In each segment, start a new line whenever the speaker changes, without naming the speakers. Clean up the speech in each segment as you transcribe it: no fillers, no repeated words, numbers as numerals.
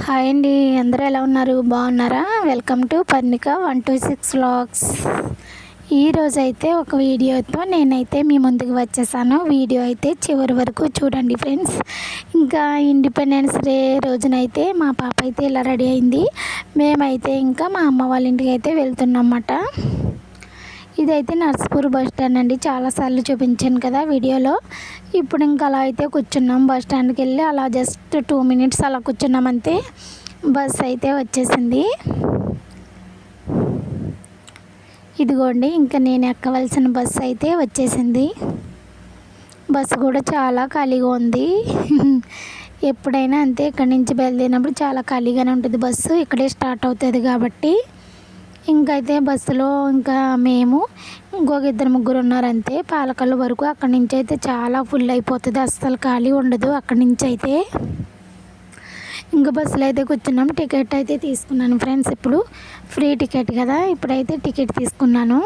Hi అండి, అందరూ ఎలా ఉన్నారు? బాగున్నారా? Welcome to Parnika 126 vlogs. ఈరోజు అయితే ఒక వీడియోతో నేనైతే మీ ముందుకు వచ్చేసాను. వీడియో అయితే చివరి వరకు చూడండి ఫ్రెండ్స్. ఇంకా ఇండిపెండెన్స్ డే రోజునైతే మా పాప అయితే ఇలా రెడీ అయింది. మేమైతే ఇంకా మా అమ్మ వాళ్ళ ఇంటికి అయితే వెళ్తున్నమాట. ఇదైతే నర్సాపూర్ బస్ స్టాండ్ అండి. చాలాసార్లు చూపించాను కదా వీడియోలో. ఇప్పుడు ఇంకా అలా అయితే కూర్చున్నాం. బస్ స్టాండ్కి వెళ్ళి అలా జస్ట్ 2 మినిట్స్ అలా కూర్చున్నాం అంతే. బస్ అయితే వచ్చేసింది. ఇదిగోండి, ఇంకా నేను ఎక్కవలసిన బస్సు అయితే వచ్చేసింది. బస్సు కూడా చాలా ఖాళీగా ఉంది. ఎప్పుడైనా అంతే, ఇక్కడి నుంచి బయలుదేరినప్పుడు చాలా ఖాళీగానే ఉంటుంది బస్సు. ఇక్కడే స్టార్ట్ అవుతుంది కాబట్టి. ఇంకైతే బస్సులో ఇంకా మేము ఇంకొక 2-3 ఉన్నారంతే. పాలకల్లు వరకు అక్కడి నుంచి అయితే చాలా ఫుల్ అయిపోతుంది, అస్సలు ఖాళీ ఉండదు అక్కడి నుంచి అయితే. ఇంకా బస్సులో అయితే కూర్చున్నాం. టికెట్ అయితే తీసుకున్నాను ఫ్రెండ్స్. ఇప్పుడు ఫ్రీ టికెట్ కదా, ఇప్పుడైతే టికెట్ తీసుకున్నాను.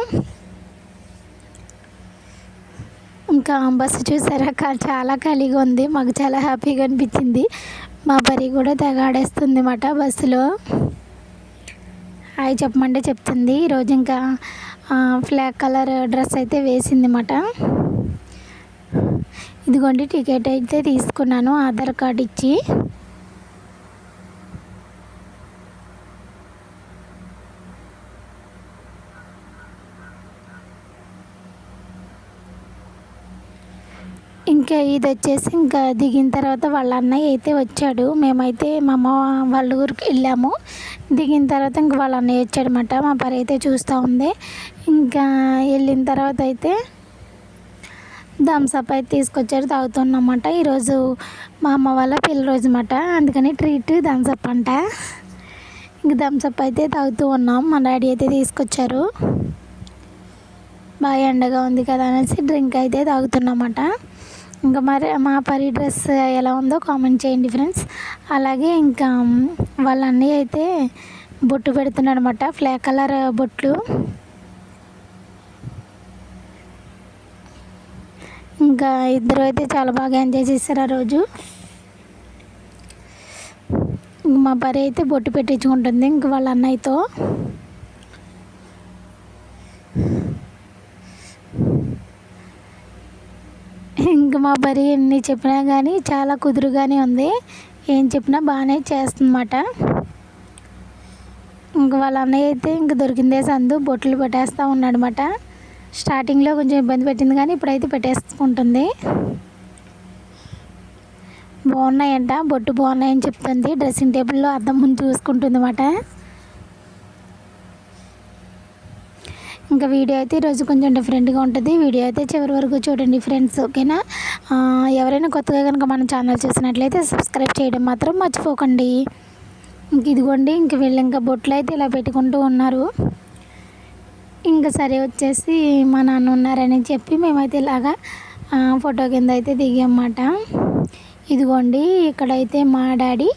ఇంకా బస్సు చూసారా, చాలా ఖాళీగా ఉంది. మాకు చాలా హ్యాపీగా అనిపించింది. మా పరి కూడా తెగ ఆడేస్తుంది అన్నమాట బస్సులో. హాయ్ చెప్పమంటే చెప్తుంది. ఈరోజు ఇంకా ఫ్లాగ్ కలర్ డ్రెస్ అయితే వేసింది అన్నమాట. ఇదిగోండి, టికెట్ అయితే తీసుకున్నాను ఆధార్ కార్డ్ ఇచ్చి. ఇంకా ఇది వచ్చేసి ఇంకా దిగిన తర్వాత వాళ్ళ అన్నయ్య అయితే వచ్చాడు. మేమైతే మా అమ్మ వాళ్ళ ఊరికి వెళ్ళాము. దిగిన తర్వాత ఇంక వాళ్ళ అన్నయ్య వచ్చాడనమాట. మా పరి అయితే చూస్తూ ఉంది. ఇంకా వెళ్ళిన తర్వాత అయితే థమ్స్అప్ అయితే తీసుకొచ్చారు, తాగుతున్నమాట. ఈరోజు మా అమ్మ వాళ్ళ పెళ్లి రోజు అన్నమాట, అందుకని ట్రీట్ థమ్స్అప్ అంట. ఇంక థమ్స్అప్ అయితే తాగుతూ ఉన్నాం. మా డాడీ అయితే తీసుకొచ్చారు. బాగా ఎండగా ఉంది కదా అనేసి డ్రింక్ అయితే తాగుతున్నమాట. ఇంకా మరి మా పరి డ్రెస్ ఎలా ఉందో కామెంట్ చేయండి ఫ్రెండ్స్. అలాగే ఇంకా వాళ్ళ అన్నయ్య అయితే బొట్టు పెడుతున్నాడు అనమాట, ఫ్లాగ్ కలర్ బొట్లు. ఇంకా ఇద్దరు అయితే చాలా బాగా ఎంజాయ్ చేశారు ఆ రోజు. మా పరి అయితే బొట్టు పెట్టించుకుంటుంది ఇంక వాళ్ళ అన్నయ్యతో. ఇంక మా పరి ఎన్ని చెప్పినా కానీ చాలా కుదురుగానే ఉంది. ఏం చెప్పినా బాగానే చేస్తుందన్నమాట. ఇంక వాళ్ళ అన్నయ్య అయితే ఇంక దొరికిందే సందు బొట్లు పెట్టేస్తూ ఉన్నాడనమాట. స్టార్టింగ్లో కొంచెం ఇబ్బంది పెట్టింది కానీ ఇప్పుడైతే పెట్టేసుకుంటుంది. బాగున్నాయంట, బొట్టు బాగున్నాయని చెప్తుంది. డ్రెస్సింగ్ టేబుల్లో అద్దం ముందు చూసుకుంటుంది అన్నమాట. ఇంకా వీడియో అయితే ఈరోజు కొంచెం డిఫరెంట్గా ఉంటుంది. వీడియో అయితే చివరి వరకు చూడండి ఫ్రెండ్స్, ఓకేనా? ఎవరైనా కొత్తగా కనుక మన ఛానల్ చూసినట్లయితే సబ్స్క్రైబ్ చేయడం మాత్రం మర్చిపోకండి. ఇంక ఇదిగోండి, ఇంక వీళ్ళు ఇంకా బొట్లు అయితే ఇలా పెట్టుకుంటూ ఉన్నారు. ఇంకా సరే వచ్చేసి మా నాన్న ఉన్నారని చెప్పి మేమైతే ఇలాగా ఫోటో కింద అయితే దిగామన్నమాట. ఇదిగోండి, ఇక్కడైతే మా డాడీ,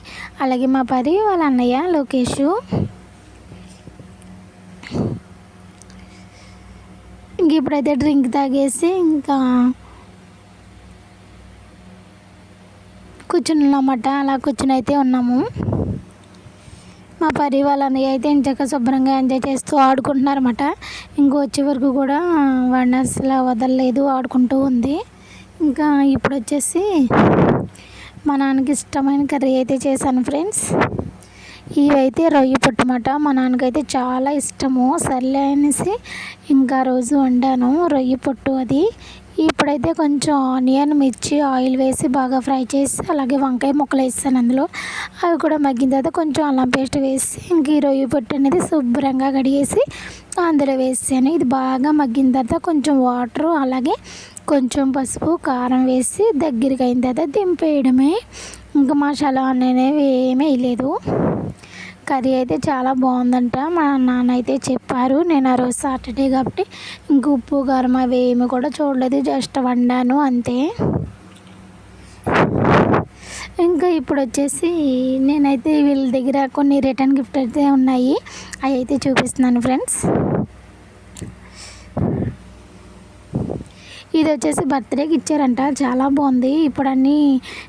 అలాగే మా పరి, వాళ్ళ అన్నయ్య లోకేష్. ఇంక ఇప్పుడైతే డ్రింక్ తాగేసి ఇంకా కూర్చున్నామన్నమాట. అలా కూర్చుని అయితే ఉన్నాము. మా పరి వాళ్ళ అన్నయ్య అయితే ఇంచక్క శుభ్రంగా ఎంజాయ్ చేస్తూ ఆడుకుంటున్నారన్నమాట. ఇంకో వచ్చే వరకు కూడా వాడిని అసలు వదలలేదు, ఆడుకుంటూ ఉంది. ఇంకా ఇప్పుడు వచ్చేసి మా నాన్నకి ఇష్టమైన కర్రీ అయితే చేశాను ఫ్రెండ్స్. ఇవైతే రొయ్య పొట్టమాట. మా నాన్నకైతే చాలా ఇష్టము. సర్లే అనేసి ఇంకా రోజు వండాను రొయ్య పొట్టు అది. ఇప్పుడైతే కొంచెం ఆనియన్, మిర్చి, ఆయిల్ వేసి బాగా ఫ్రై చేసి అలాగే వంకాయ ముక్కలు వేస్తాను అందులో. అవి కూడా మగ్గిన తర్వాత కొంచెం అల్లం పేస్ట్ వేసి ఇంక ఈ రొయ్య పొట్టు అనేది శుభ్రంగా కడిగేసి అందులో వేసాను. ఇది బాగా మగ్గిన తర్వాత కొంచెం వాటరు అలాగే కొంచెం పసుపు, కారం వేసి దగ్గరికి అయిన తర్వాత దింపేయడమే. ఇంకా మసాలా అనేవి ఏమీ వేయలేదు. కర్రీ అయితే చాలా బాగుందంట మా నాన్న అయితే చెప్పారు. నేను ఆ రోజు సాటర్డే కాబట్టి ఇంక ఉప్పు కారం అవి ఏమి కూడా చూడలేదు, జస్ట్ వండాను అంతే. ఇంకా ఇప్పుడు వచ్చేసి నేనైతే వీళ్ళ దగ్గర కొన్ని రిటర్న్ గిఫ్ట్ అయితే ఉన్నాయి, అవి అయితే చూపిస్తున్నాను ఫ్రెండ్స్. ఇది వచ్చేసి బర్త్డేకి ఇచ్చారంట, చాలా బాగుంది. ఇప్పుడు అన్నీ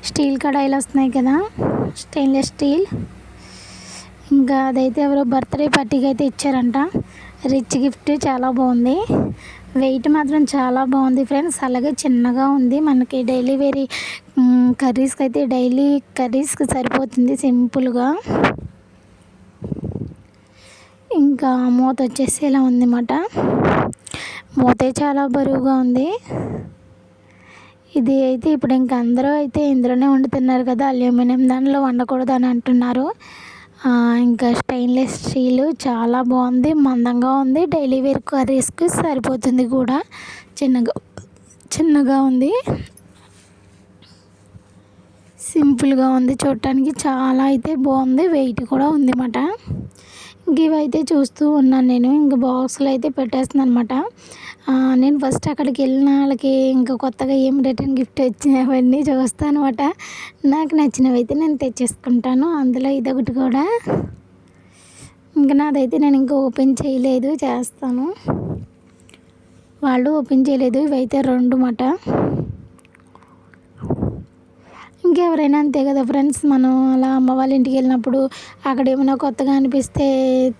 స్టీల్ కడాయిలు వస్తున్నాయి కదా, స్టెయిన్లెస్ స్టీల్. ఇంకా అదైతే ఎవరో బర్త్డే పార్టీకి అయితే ఇచ్చారంట. రిచ్ గిఫ్ట్ చాలా బాగుంది. వెయిట్ మాత్రం చాలా బాగుంది ఫ్రెండ్స్. అలాగే చిన్నగా ఉంది. మనకి డైలీ వేరీ కర్రీస్కి అయితే డైలీ కర్రీస్కి సరిపోతుంది సింపుల్గా. ఇంకా మూత వచ్చేసి ఇలా ఉందన్నమాట. మూతే చాలా బరువుగా ఉంది. ఇది అయితే ఇప్పుడు ఇంకా అందరూ అయితే ఇందులోనే వండుతున్నారు కదా, అల్యూమినియం దానిలో వండకూడదు అని అంటున్నారు. ఇంకా స్టెయిన్లెస్ స్టీల్ చాలా బాగుంది, మందంగా ఉంది. డైలీ వేర్ కర్రీస్కి సరిపోతుంది కూడా. చిన్నగా ఉంది, సింపుల్గా ఉంది చూడటానికి. చాలా అయితే బాగుంది, వెయిట్ కూడా ఉంది అన్నమాట. ఇంక ఇవైతే చూస్తూ ఉన్నాను నేను. ఇంకా బాక్స్లో అయితే పెట్టేస్తున్నాను అనమాట. నేను ఫస్ట్ అక్కడికి వెళ్ళిన వాళ్ళకి ఇంకా కొత్తగా ఏం రిటర్న్ గిఫ్ట్ వచ్చినాయి అవన్నీ చూస్తాను అనమాట. నాకు నచ్చినవి అయితే నేను తెచ్చేసుకుంటాను. అందులో ఇదొకటి కూడా. ఇంకా నాదైతే నేను ఇంకా ఓపెన్ చేయలేదు, చేస్తాను. వాళ్ళు ఓపెన్ చేయలేదు. ఇవైతే 2 మాట. ఇంకెవరైనా అంతే కదా ఫ్రెండ్స్, మనం అలా అమ్మ వాళ్ళ ఇంటికి వెళ్ళినప్పుడు అక్కడ ఏమైనా కొత్తగా అనిపిస్తే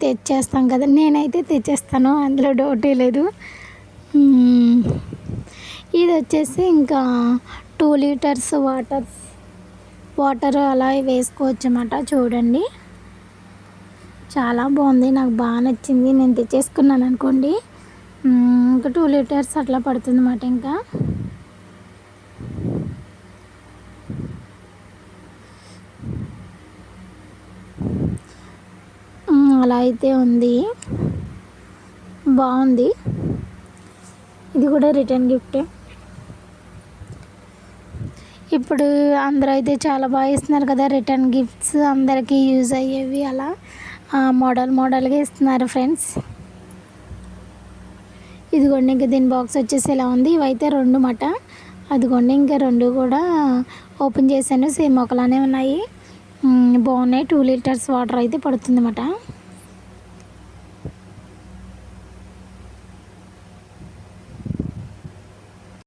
తెచ్చేస్తాం కదా. నేనైతే తెచ్చేస్తాను, అందులో డౌటే లేదు. ఇది వచ్చేసి ఇంకా 2 లీటర్స్ వాటర్ అలా వేసుకోవచ్చు అన్నమాట. చూడండి చాలా బాగుంది, నాకు బాగా నచ్చింది. నేను తెచ్చేసుకున్నాను అనుకోండి. ఇంకా 2 లీటర్స్ అట్లా పడుతుంది అన్నమాట. ఇంకా అలా అయితే ఉంది, బాగుంది. ఇది కూడా రిటర్న్ గిఫ్టే. ఇప్పుడు అందరూ అయితే చాలా బాగా ఇస్తున్నారు కదా రిటర్న్ గిఫ్ట్స్, అందరికీ యూజ్ అయ్యేవి. అలా మోడల్గా ఇస్తున్నారు ఫ్రెండ్స్. ఇదిగోండి ఇంకా దీని బాక్స్ వచ్చేసి ఇలా ఉంది. ఇవైతే 2 మాట. అదిగోండి ఇంకా 2 కూడా ఓపెన్ చేశాను. సేమ్ ఒకలానే ఉన్నాయి, బాగున్నాయి. 2 లీటర్స్ వాటర్ అయితే పడుతుంది అన్నమాట.